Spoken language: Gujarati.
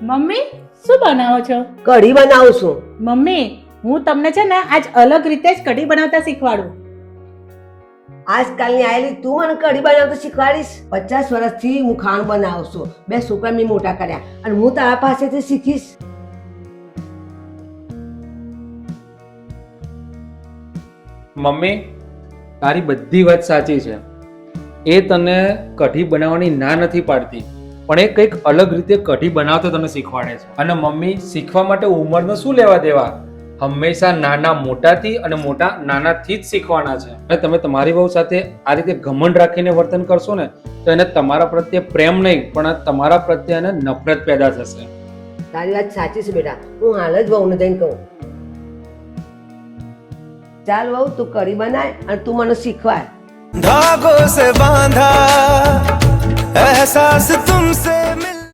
મમ્મી શું બનાવો છો? કઢી બનાવું છું. મમ્મી હું તમને છે ને આજ અલગ રીતે જ કઢી બનાવતા શીખવાડું. આજકાલની આયેલી તું મને કઢી બનાવતા શીખવાડીશ? 50 વર્ષથી હું ખાવાનું બનાવું છું. 2 છોકરા મેં મોટા કર્યા અને હું તારા પાસેથી શીખીશ. મમ્મી તારી બધી વાત સાચી છે. એ તને કઢી બનાવવાની ના નથી પાડતી, પણ એ કંઈક અલગ રીતે કઢી બનાવતો તને શીખવાડે છે. અને મમ્મી શીખવા માટે ઉંમરનો શું લેવા દેવા, હંમેશા નાના મોટાથી અને મોટા નાનાથી જ શીખવાના છે. અને તમે તમારી વહુ સાથે આ રીતે ઘમંડ રાખીને વર્તન કરશો ને તો એને તમારા પ્રત્યે પ્રેમ નહીં પણ તમારા પ્રત્યે એને નફરત પેદા થશે. તારી વાત સાચી છે બેટા. હું હાલ જ વહુને જઈને કહું. ચાલ વહુ તું કઢી બનાય અને તું મને શીખવાડ. धागों से बांधा एहसास तुमसे